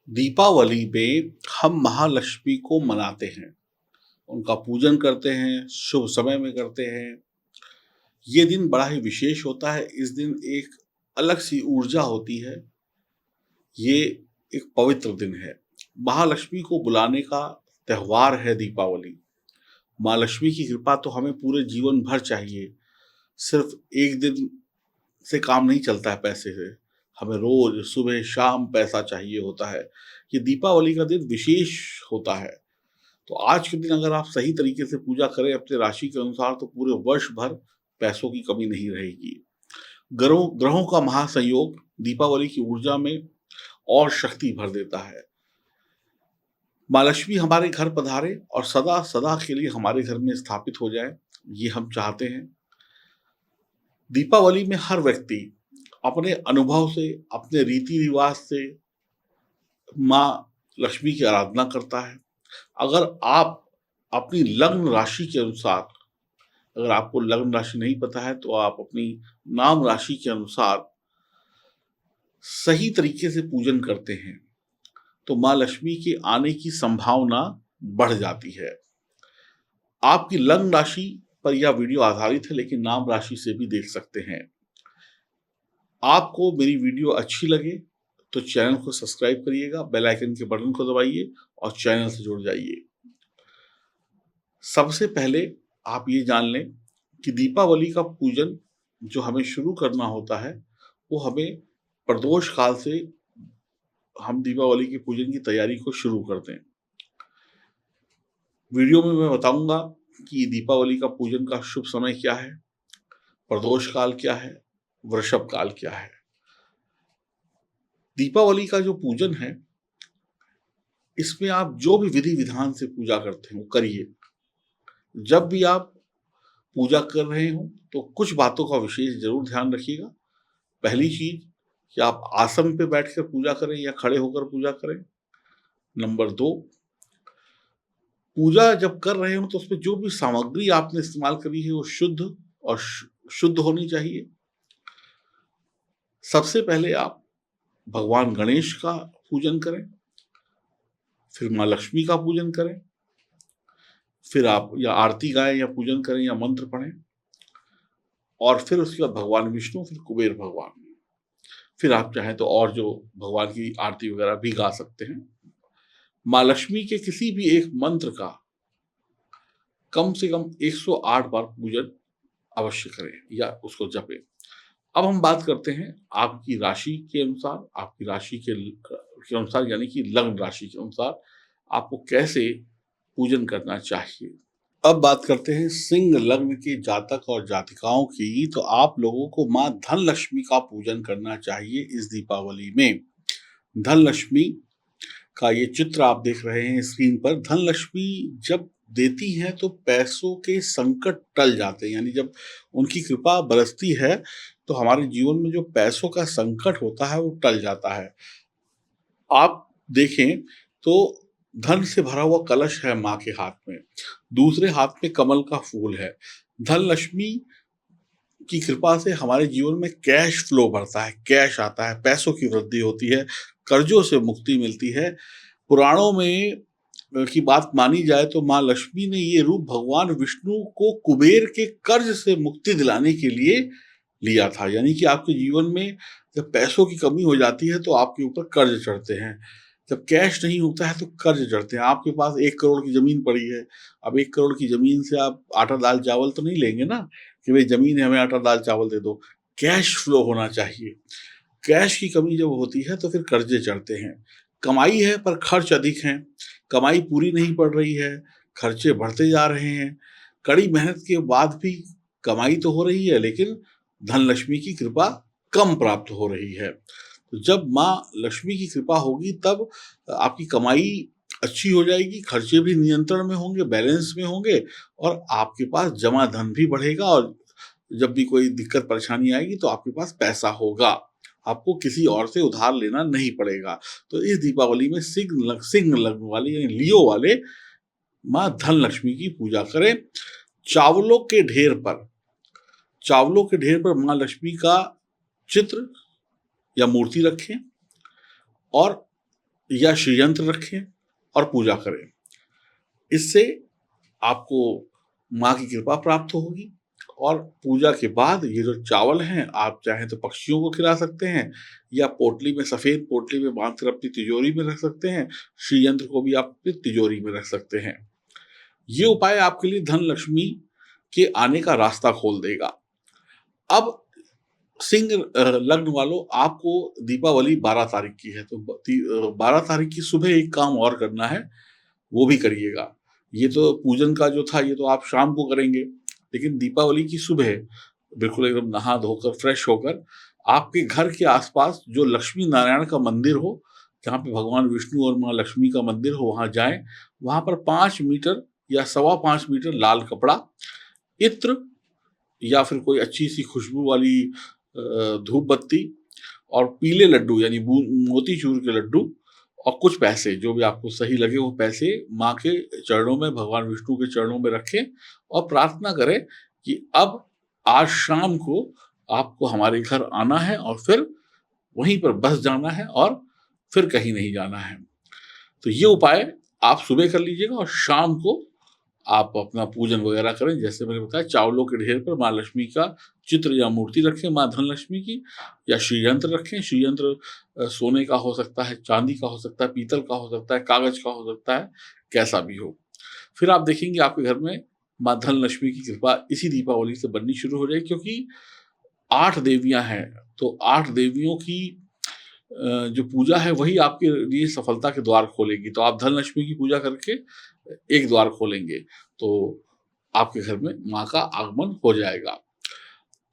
दीपावली में हम महालक्ष्मी को मनाते हैं, उनका पूजन करते हैं, शुभ समय में करते हैं। ये दिन बड़ा ही विशेष होता है, इस दिन एक अलग-सी ऊर्जा होती है, ये एक पवित्र दिन है। महालक्ष्मी को बुलाने का त्योहार है दीपावली। माँ लक्ष्मी की कृपा तो हमें पूरे जीवन भर चाहिए, सिर्फ़ एक दिन से काम नहीं चलता है पैसे से, हमें रोज़ सुबह-शाम पैसा चाहिए होता है। ये दीपावली का दिन विशेष होता है। तो आज के दिन अगर आप सही तरीके से पूजा करें अपने राशि के अनुसार तो पूरे वर्ष भर पैसों की कमी नहीं रहेगी। ग्रहों ग्रहों का महासंयोग दीपावली की ऊर्जा में और शक्ति भर देता है। माँ लक्ष्मी हमारे घर पधारे और सदा सदा के लिए हमारे घर में स्थापित हो जाए, ये हम चाहते हैं। दीपावली में हर व्यक्ति अपने अनुभव से, अपने रीति-रिवाज से माँ लक्ष्मी की आराधना करता है। अगर आप अपनी लग्न राशि के अनुसार, अगर आपको लग्न राशि नहीं पता है तो आप अपनी नाम राशि के अनुसार सही तरीके से पूजन करते हैं, तो माँ लक्ष्मी के आने की संभावना बढ़ जाती है। आपकी लग्न राशि पर यह वीडियो आधारित है, लेकिन नाम राशि से भी देख सकते हैं। आपको मेरी वीडियो अच्छी लगे तो चैनल को सब्सक्राइब करिएगा, बेल आइकन के बटन को दबाइए और चैनल से जुड़ जाइए। सबसे पहले आप ये जान लें कि दीपावली का पूजन जो हमें शुरू करना होता है, वो हमें प्रदोष काल से हम दीपावली के पूजन की तैयारी को शुरू करते हैं। वीडियो में मैं बताऊंगा कि दीपावली का पूजन का शुभ समय क्या है, प्रदोष काल क्या है, वृषभ काल क्या है। दीपावली का जो पूजन है, इसमें आप जो भी विधि विधान से पूजा करते हैं वो करिए। जब भी आप पूजा कर रहे हो तो कुछ बातों का विशेष जरूर ध्यान रखिएगा। पहली चीज कि आप आसन पे बैठकर पूजा करें या खड़े होकर पूजा करें। नंबर 2, पूजा जब कर रहे हो तो उसमें जो भी सामग्री आपने इस्तेमाल करी है वो शुद्ध और शुद्ध होनी चाहिए। सबसे पहले आप भगवान गणेश का पूजन करें, फिर माँ लक्ष्मी का पूजन करें, फिर आप या आरती गाएं या पूजन करें या मंत्र पढ़ें, और फिर उसके बाद भगवान विष्णु, फिर कुबेर भगवान, फिर आप चाहें तो और जो भगवान की आरती वगैरह भी गा सकते हैं। माँ लक्ष्मी के किसी भी एक मंत्र का कम से कम 108 बार पूजन अवश्य करें या उसको जपें। अब हम बात करते हैं आपकी राशि के अनुसार, आपकी राशि के अनुसार यानी कि लग्न राशि के अनुसार आपको कैसे पूजन करना चाहिए। अब बात करते हैं सिंह लग्न के जातक और जातिकाओं की, तो आप लोगों को माँ धन लक्ष्मी का पूजन करना चाहिए इस दीपावली में। धन लक्ष्मी का ये चित्र आप देख रहे हैं स्क्रीन पर। धन लक्ष्मी जब देती हैं तो पैसों के संकट टल जाते हैं, यानी जब उनकी कृपा बरसती है तो हमारे जीवन में जो पैसों का संकट होता है वो टल जाता है। आप देखें तो धन से भरा हुआ कलश है माँ के हाथ में, दूसरे हाथ में कमल का फूल है। धन लक्ष्मी की कृपा से हमारे जीवन में कैश फ्लो बढ़ता है, कैश आता है, पैसों की वृद्धि होती है, कर्जों से मुक्ति मिलती है। पुराणों में की बात मानी जाए तो माँ लक्ष्मी ने ये रूप भगवान विष्णु को कुबेर के कर्ज से मुक्ति दिलाने के लिए लिया था। यानी कि आपके जीवन में जब पैसों की कमी हो जाती है तो आपके ऊपर कर्ज चढ़ते हैं, जब कैश नहीं होता है तो कर्ज चढ़ते हैं। आपके पास 1 करोड़ की जमीन पड़ी है, अब 1 करोड़ की जमीन से आप आटा दाल चावल तो नहीं लेंगे ना कि भाई जमीन है हमें आटा दाल चावल दे दो। कैश फ्लो होना चाहिए। कैश की कमी जब होती है तो फिर कर्जे चढ़ते हैं। कमाई है पर खर्च अधिक हैं, कमाई पूरी नहीं पड़ रही है, खर्चे बढ़ते जा रहे हैं। कड़ी मेहनत के बाद भी कमाई तो हो रही है लेकिन धन लक्ष्मी की कृपा कम प्राप्त हो रही है। तो जब माँ लक्ष्मी की कृपा होगी तब आपकी कमाई अच्छी हो जाएगी, खर्चे भी नियंत्रण में होंगे, बैलेंस में होंगे और आपके पास जमा धन भी बढ़ेगा, और जब भी कोई दिक्कत परेशानी आएगी तो आपके पास पैसा होगा, आपको किसी और से उधार लेना नहीं पड़ेगा। तो इस दीपावली में सिंह लग्न वाले यानी लियो वाले माँ धन लक्ष्मी की पूजा करें। चावलों के ढेर पर चावलों के ढेर पर माँ लक्ष्मी का चित्र या मूर्ति रखें और या श्री यंत्र रखें और पूजा करें। इससे आपको माँ की कृपा प्राप्त होगी। और पूजा के बाद ये जो चावल हैं, आप चाहें तो पक्षियों को खिला सकते हैं या पोटली में, सफेद पोटली में बांध कर अपनी तिजोरी में रख सकते हैं। श्री यंत्र को भी आप अपनी तिजोरी में रख सकते हैं। ये उपाय आपके लिए धन लक्ष्मी के आने का रास्ता खोल देगा। अब सिंह लग्न वालों, आपको दीपावली 12 तारीख की है, तो 12 तारीख की सुबह एक काम और करना है, वो भी करिएगा। ये तो पूजन का जो था ये तो आप शाम को करेंगे, लेकिन दीपावली की सुबह बिल्कुल एकदम नहा धोकर फ्रेश होकर आपके घर के आसपास जो लक्ष्मी नारायण का मंदिर हो, जहाँ पे भगवान विष्णु और माँ लक्ष्मी का मंदिर हो, वहाँ जाएं। वहाँ पर 5 मीटर या 5.25 मीटर लाल कपड़ा, इत्र या फिर कोई अच्छी सी खुशबू वाली धूप बत्ती और पीले लड्डू यानी मोतीचूर के लड्डू और कुछ पैसे, जो भी आपको सही लगे वो पैसे माँ के चरणों में, भगवान विष्णु के चरणों में रखें और प्रार्थना करें कि अब आज शाम को आपको हमारे घर आना है और फिर वहीं पर बस जाना है और फिर कहीं नहीं जाना है। तो ये उपाय आप सुबह कर लीजिएगा और शाम को आप अपना पूजन वगैरह करें। जैसे मैंने बताया, चावलों के ढेर पर माँ लक्ष्मी का चित्र या मूर्ति रखें, माँ धन लक्ष्मी की, या श्री यंत्र रखें। श्री यंत्र सोने का हो सकता है, चांदी का हो सकता है, पीतल का हो सकता है, कागज का हो सकता है, कैसा भी हो। फिर आप देखेंगे आपके घर में माँ धन लक्ष्मी की कृपा इसी दीपावली से बननी शुरू हो जाएगी, क्योंकि 8 देवियां हैं, तो 8 देवियों की जो पूजा है वही आपके लिए सफलता के द्वार खोलेगी। तो आप धन लक्ष्मी की पूजा करके एक द्वार खोलेंगे तो आपके घर में माँ का आगमन हो जाएगा।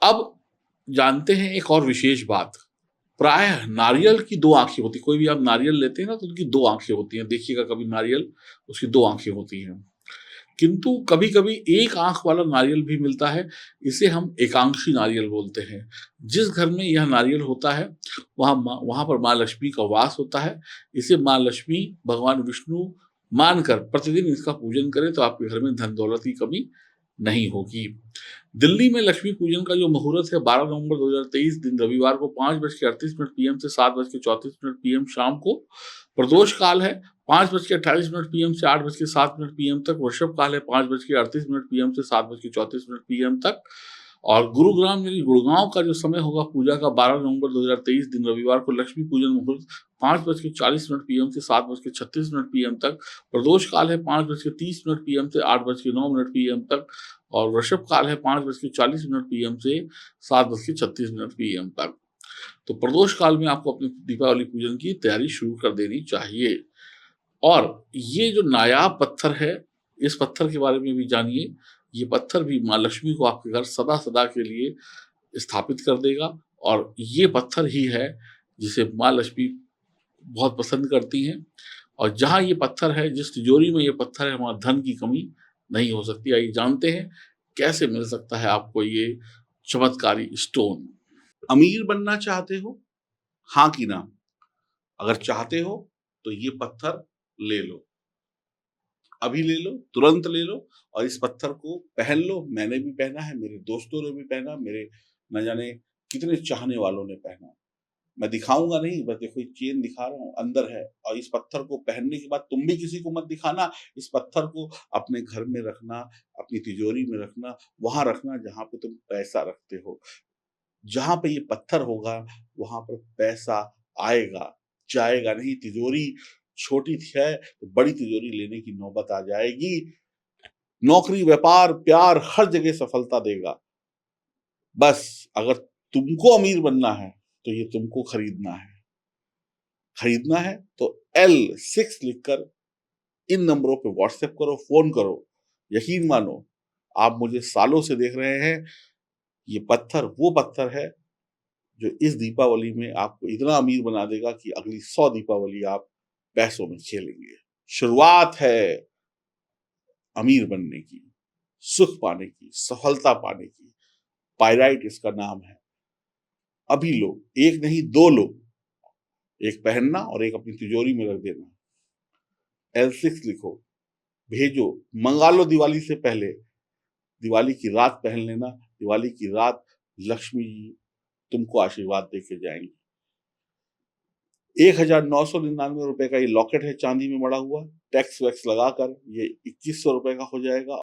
अब जानते हैं एक और विशेष बात, प्रायः नारियल की 2 आंखें होती, कोई भी आप नारियल लेते हैं ना तो उनकी 2 आंखें होती हैं। देखिएगा कभी नारियल, उसकी 2 आंखें होती हैं। किंतु कभी कभी एक आंख वाला नारियल भी मिलता है, इसे हम एकांशी नारियल बोलते हैं। जिस घर में यह नारियल होता है वहां पर माँ लक्ष्मी का वास होता है। इसे माँ लक्ष्मी, भगवान विष्णु मानकर प्रतिदिन इसका पूजन करें तो आपके घर में धन दौलत की कमी नहीं होगी। दिल्ली में लक्ष्मी पूजन का जो मुहूर्त है 12 नवंबर 2023 दिन रविवार को 5:38 पीएम से 7:34 पीएम शाम को। प्रदोष काल है 5:28 पीएम से 8:07 पीएम तक। वृषभ काल है 5:38 पीएम से 7:34 पीएम तक। और गुरुग्राम यानी गुड़गांव का जो समय होगा पूजा का 12 नवंबर 2023 दिन रविवार को लक्ष्मी पूजन मुहूर्त 5:40 पीएम से 7:36 पीएम तक। प्रदोष काल है 5:30 पीएम से 8:09 पीएम तक। और वृषभ काल है 5:40 पीएम से 7:36 पीएम तक। तो प्रदोष काल में आपको अपने दीपावली पूजन की तैयारी शुरू कर देनी चाहिए। और ये जो नायाब पत्थर है, इस पत्थर के बारे में भी जानिए। ये पत्थर भी माँ लक्ष्मी को आपके घर सदा सदा के लिए स्थापित कर देगा। और ये पत्थर ही है जिसे माँ लक्ष्मी बहुत पसंद करती हैं। और जहाँ ये पत्थर है, जिस तिजोरी में ये पत्थर है, वहाँ धन की कमी नहीं हो सकती। आइए जानते हैं कैसे मिल सकता है आपको ये चमत्कारी स्टोन। अमीर बनना चाहते हो? हाँ कि ना? अगर चाहते हो तो ये पत्थर ले लो, अभी ले लो, तुरंत ले लो और इस पत्थर को पहन लो। मैंने भी पहना है, मेरे दोस्तों ने भी पहना, मेरे न जाने कितने चाहने वालों ने पहना। मैं दिखाऊंगा नहीं, बस देखो ये चेन दिखा रहा हूँ, अंदर है। और इस पत्थर को पहनने के बाद तुम भी किसी को मत दिखाना। इस पत्थर को अपने घर में रखना, अपनी तिजोरी में रखना, वहां रखना जहां पे तुम पैसा रखते हो। जहां पे ये पत्थर होगा वहां पर पैसा आएगा, जाएगा नहीं। तिजोरी छोटी है तो बड़ी तिजोरी लेने की नौबत आ जाएगी। नौकरी, व्यापार, प्यार, हर जगह सफलता देगा। बस अगर तुमको अमीर बनना है तो ये तुमको खरीदना है। खरीदना है तो L6 लिखकर इन नंबरों पे व्हाट्सएप करो, फोन करो। यकीन मानो, आप मुझे सालों से देख रहे हैं। ये पत्थर वो पत्थर है जो इस दीपावली में आपको इतना अमीर बना देगा कि अगली 100 दीपावली आप पैसों में खेलेंगे। शुरुआत है अमीर बनने की, सुख पाने की, सफलता पाने की। पाइराइट इसका नाम है। अभी लो, एक नहीं 2 लो। एक पहनना और एक अपनी तिजोरी में रख देना। L6 लिखो, भेजो, मंगा लो दिवाली से पहले। दिवाली की रात पहन लेना। दिवाली की रात लक्ष्मी जी तुमको आशीर्वाद देके जाएंगी। ₹1999 का ये लॉकेट है चांदी में मड़ा हुआ, टैक्स वैक्स लगाकर ये ₹2100 का हो जाएगा